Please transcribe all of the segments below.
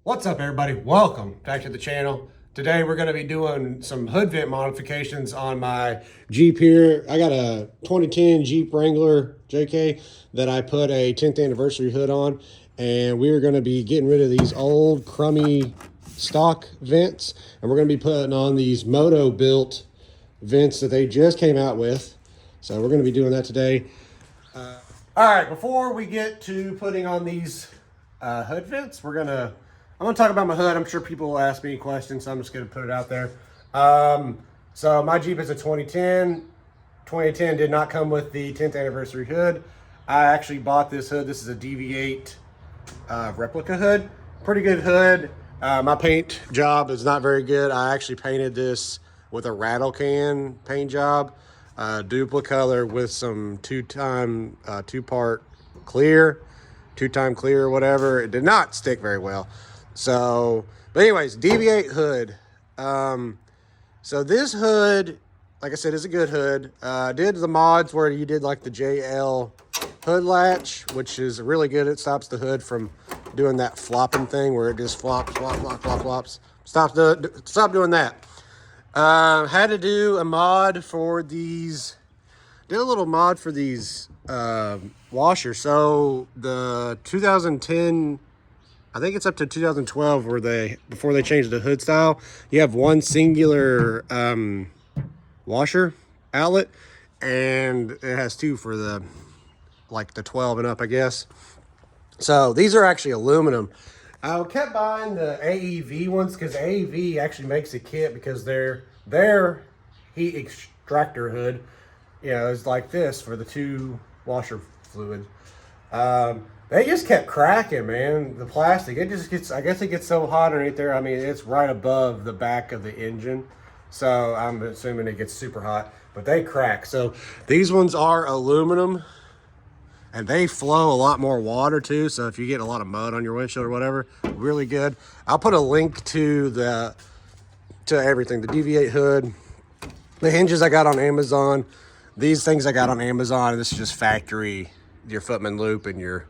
What's up, everybody? Welcome back to the channel. Today we're going to be doing some hood vent modifications on my Jeep here. I got a 2010 Jeep Wrangler JK that I put a 10th anniversary hood on, and we're going to be getting rid of these old crummy stock vents, and we're going to be putting on these Motobilt vents that they just came out with. So we're going to be doing that today. All right, before we get to putting on these hood vents, I'm gonna talk about my hood. I'm sure people will ask me questions, so I'm just gonna put it out there. So my Jeep is a 2010. 2010 did not come with the 10th anniversary hood. I actually bought this hood. This is a DV8 replica hood. Pretty good hood. My paint job is not very good. I actually painted this with a rattle can paint job, duplicolor with some two-part clear, two-time clear or whatever. It did not stick very well. So, but anyways, DV8 hood. So this hood, like I said, is a good hood. Did the mods where you did like the JL hood latch, which is really good. It stops the hood from doing that flopping thing where it just flops. Stop doing that. Had to do a mod for these. Did a little mod for these washers. So the 2010, I think it's up to 2012 where before they changed the hood style, you have one singular washer outlet, and it has two for the 12 and up, I guess. So these are actually aluminum. I kept buying the AEV ones because AEV actually makes a kit because their heat extractor hood, it's like this for the two washer fluid. They just kept cracking, man. The plastic, it just gets, I guess it gets so hot underneath there. I mean, it's right above the back of the engine. So I'm assuming it gets super hot, but they crack. So these ones are aluminum and they flow a lot more water too. So if you get a lot of mud on your windshield or whatever, really good. I'll put a link to everything, the DV8 hood, the hinges I got on Amazon, these things I got on Amazon. This is just factory, your footman loop and your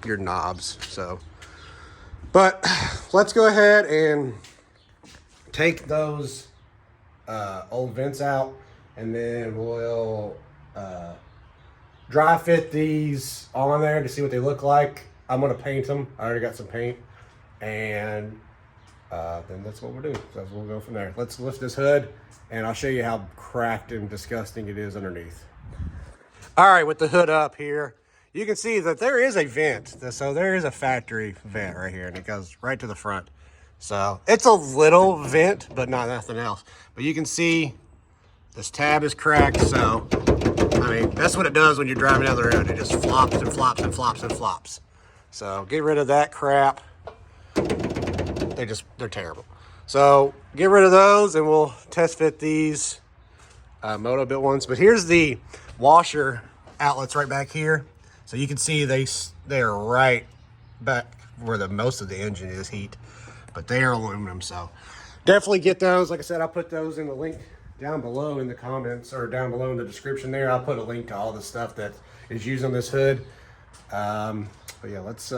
knobs. So, but let's go ahead and take those old vents out, and then we'll dry fit these on there to see what they look like. I'm gonna paint them. I already got some paint, and then that's what we'll do. So we'll go from there. Let's lift this hood, and I'll show you how cracked and disgusting it is underneath. All right, with the hood up here, you can see that there is a vent. So there is a factory vent right here, and it goes right to the front. So it's a little vent, but not nothing else. But you can see this tab is cracked. So, I mean, that's what it does when you're driving down the road. It just flops and flops and flops and flops. So get rid of that crap. They're terrible. So get rid of those, and we'll test fit these Motobilt ones. But here's the washer outlets right back here. So you can see they're right back where most of the engine is heat, but they are aluminum. So definitely get those. Like I said, I'll put those in the link down below in the comments, or down below in the description there. I'll put a link to all the stuff that is used on this hood. But yeah, let's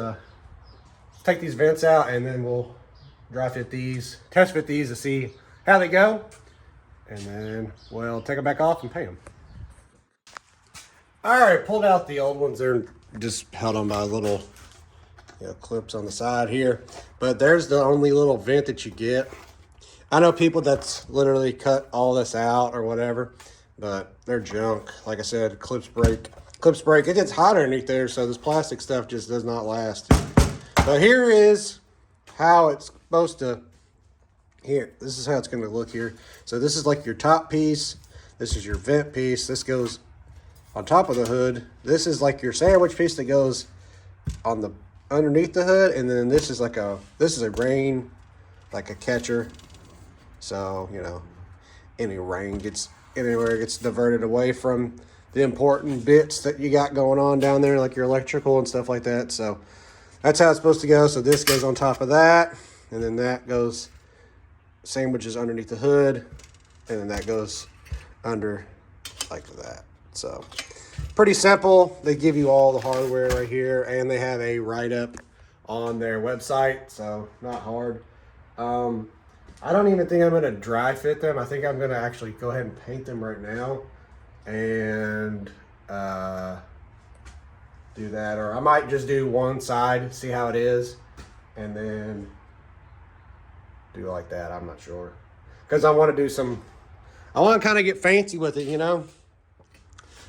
take these vents out, and then we'll dry fit these, test fit these to see how they go, and then we'll take them back off and paint them. All right, pulled out the old ones. They're just held on by little clips on the side here, but there's the only little vent that you get. I know people that's literally cut all this out or whatever, but they're junk. Like I said, clips break. It gets hot underneath there, so this plastic stuff just does not last. But here is how it's supposed to, this is how it's going to look here. So this is like your top piece. This is your vent piece. This goes on top of the hood. This is like your sandwich piece that goes on the underneath the hood, and then this is a rain, like a catcher. So any rain gets anywhere, gets diverted away from the important bits that you got going on down there, like your electrical and stuff like that. So that's how it's supposed to go. So this goes on top of that, and then that goes, sandwiches underneath the hood, and then that goes under like that. So pretty simple. They give you all the hardware right here, and they have a write-up on their website, so not hard. I don't even think I'm going to dry fit them. I think I'm going to actually go ahead and paint them right now and do that. Or I might just do one side, see how it is, and then do like that. I'm not sure. Because I want to do some, I want to kind of get fancy with it, you know.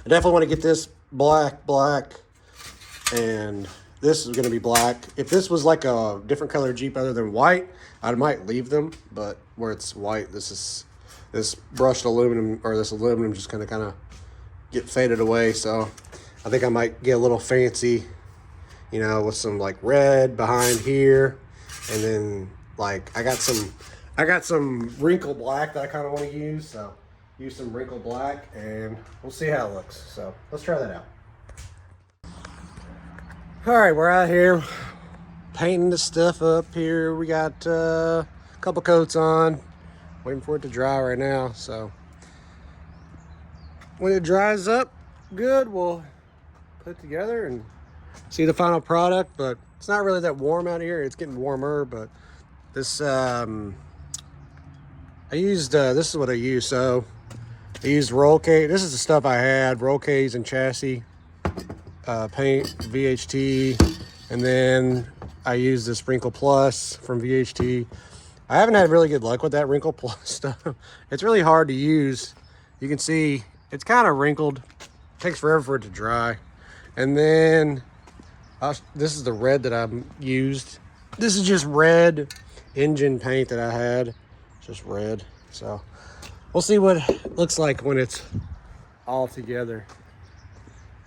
I definitely want to get this black, and this is going to be black. If this was like a different color Jeep other than white, I might leave them, but where it's white, this brushed aluminum, or this aluminum just kind of get faded away. So I think I might get a little fancy, you know, with some like red behind here, and then like I got some wrinkle black that I kind of want to use, so use some wrinkle black, and we'll see how it looks. So let's try that out. All right, we're out here painting the stuff up here. We got a couple coats on, waiting for it to dry right now. So when it dries up good, we'll put it together and see the final product. But it's not really that warm out here. It's getting warmer, but this I used this is what I used. So I used roll cage. This is the stuff I had: roll cage and chassis paint, VHT, and then I used the Sprinkle Plus from VHT. I haven't had really good luck with that Wrinkle Plus stuff. It's really hard to use. You can see it's kind of wrinkled. It takes forever for it to dry. And then this is the red that I used. This is just red engine paint that I had. Just red. So we'll see what it looks like when it's all together.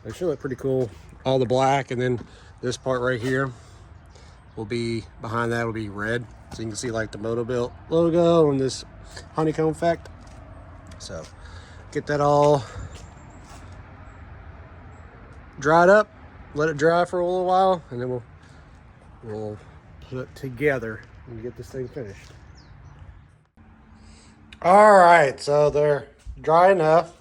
It should look pretty cool. All the black, and then this part right here will be, behind that will be red. So you can see like the Motobilt logo and this honeycomb effect. So get that all dried up, let it dry for a little while, and then we'll put it together and get this thing finished. All right, so they're dry enough.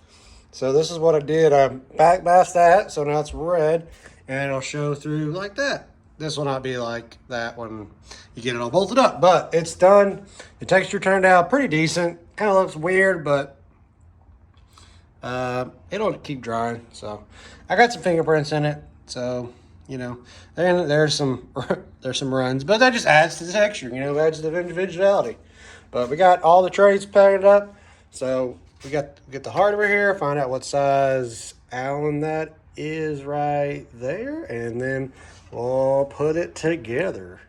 So this is what I did. I backbashed that, so now it's red, and it'll show through like that. This will not be like that when you get it all bolted up, but it's done. The texture turned out pretty decent. Kind of looks weird, but it'll keep drying. So I got some fingerprints in it, so you know, and there's some runs, but that just adds to the texture. You know, adds to the individuality. But we got all the trays painted up, so we get the hardware here, find out what size Allen that is right there, and then we'll put it together.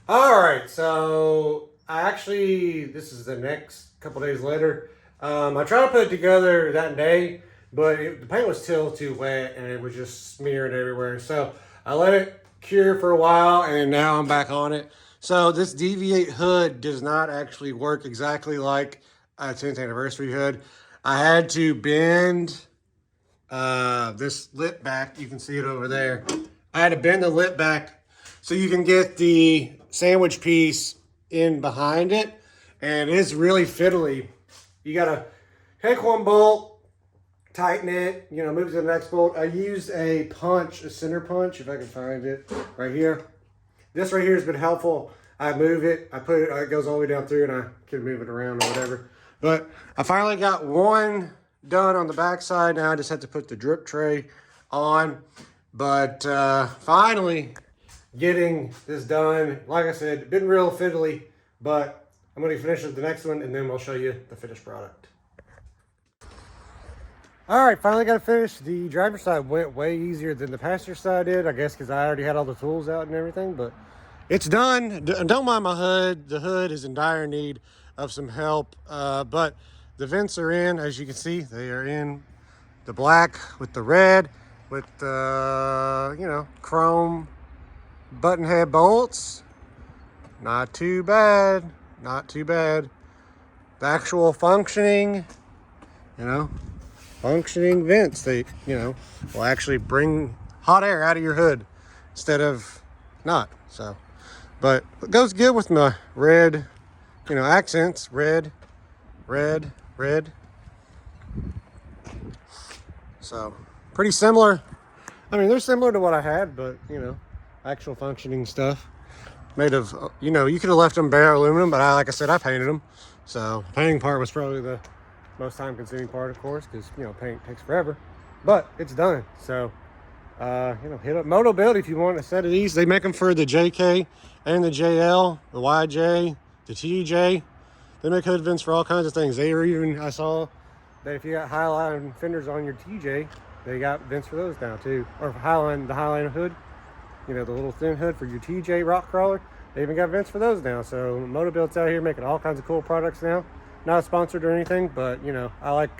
All right, so this is the next couple days later. I tried to put it together that day, but the paint was still too wet and it was just smearing everywhere. So I let it cure for a while, and now I'm back on it. So this Deviate hood does not actually work exactly like a 10th anniversary hood. I had to bend this lip back. You can see it over there. I had to bend the lip back so you can get the sandwich piece in behind it, and it's really fiddly. You gotta hook one bolt, tighten it, you know, move to the next bolt. I used a punch, a center punch, if I can find it, right here. This right here has been helpful. I move it, I put it, it goes all the way down through, and I can move it around or whatever. But I finally got one done on the back side. Now I just have to put the drip tray on. But finally getting this done. Like I said, been real fiddly, but I'm going to finish with the next one, and then we'll show you the finished product. All right, finally got it finished. The driver's side went way easier than the passenger side did, I guess because I already had all the tools out and everything, but it's done. Don't mind my hood. The hood is in dire need of some help, but the vents are in. As you can see, they are in the black with the red with the, you know, chrome button head bolts. Not too bad, not too bad. The actual functioning, you know, functioning vents, they, you know, will actually bring hot air out of your hood instead of not. So, but it goes good with my red, you know, accents. Red, red, red. So pretty similar. I mean, they're similar to what I had, but you know, actual functioning stuff. Made of, you know, you could have left them bare aluminum, but like I said, I painted them. So the painting part was probably the most time consuming part, of course, because, you know, paint takes forever, but it's done. So, you know, hit up Motobilt if you want a set of these. They make them for the JK and the JL, the YJ, the TJ. They make hood vents for all kinds of things. They are even, I saw that if you got Highline fenders on your TJ, they got vents for those now too. Or Highline, the Highline hood, you know, the little thin hood for your TJ rock crawler. They even got vents for those now. So Motobilt's out here making all kinds of cool products now. Not sponsored or anything, but you know, I like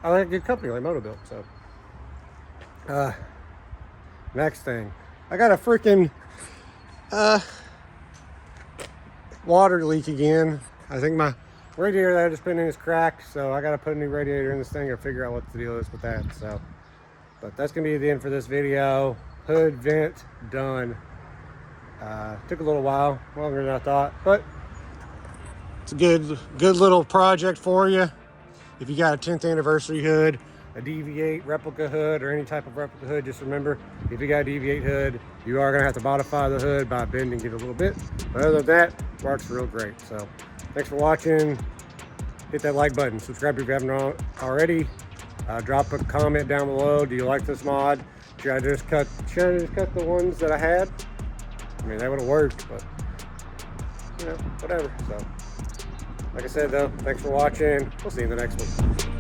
a good company like Motobilt. So next thing, I got a freaking water leak again. I think my radiator that I just put in is cracked, so I got to put a new radiator in this thing or figure out what the deal is with that. So, but that's gonna be the end for this video. Hood vent done. Took a little while, longer than I thought, but it's a good little project for you. If you got a 10th anniversary hood, a DV8 replica hood, or any type of replica hood, just remember, if you got a DV8 hood, you are gonna have to modify the hood by bending it a little bit. But other than that, works real great. So thanks for watching. Hit that like button, subscribe if you haven't already. Drop a comment down below. Do you like this mod? Should I just cut the ones that I had? I mean, that would have worked, but you know, whatever. So like I said though, thanks for watching. We'll see you in the next one.